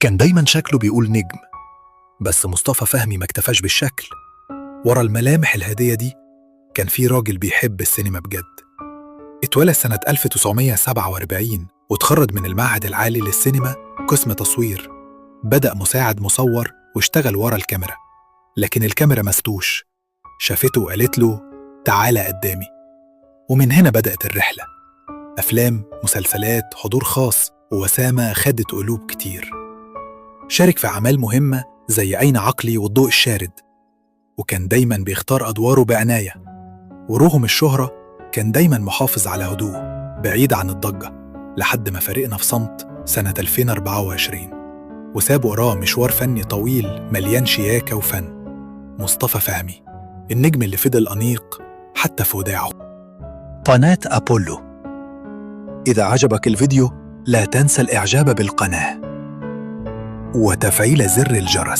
كان دايما شكله بيقول نجم، بس مصطفى فهمي ما اكتفاش بالشكل. ورا الملامح الهادية دي كان في راجل بيحب السينما بجد. اتولد سنة 1947 وتخرج من المعهد العالي للسينما قسم تصوير. بدأ مساعد مصور واشتغل ورا الكاميرا، لكن الكاميرا مستوش شافته وقالت له تعالى قدامي. ومن هنا بدأت الرحلة، أفلام، مسلسلات، حضور خاص، ووسامة خدت قلوب كتير. شارك في أعمال مهمة زي عين عقلي والضوء الشارد، وكان دايماً بيختار أدواره بعناية. ورغم الشهرة كان دايماً محافظ على هدوءه بعيد عن الضجة، لحد ما فارقنا في صمت سنة 2024 وساب وراه مشوار فني طويل مليان شياكة وفن. مصطفى فهمي، النجم اللي فضل أنيق حتى في وداعه. قناة أبولو. إذا عجبك الفيديو لا تنسى الإعجاب بالقناة وتفعيل زر الجرس.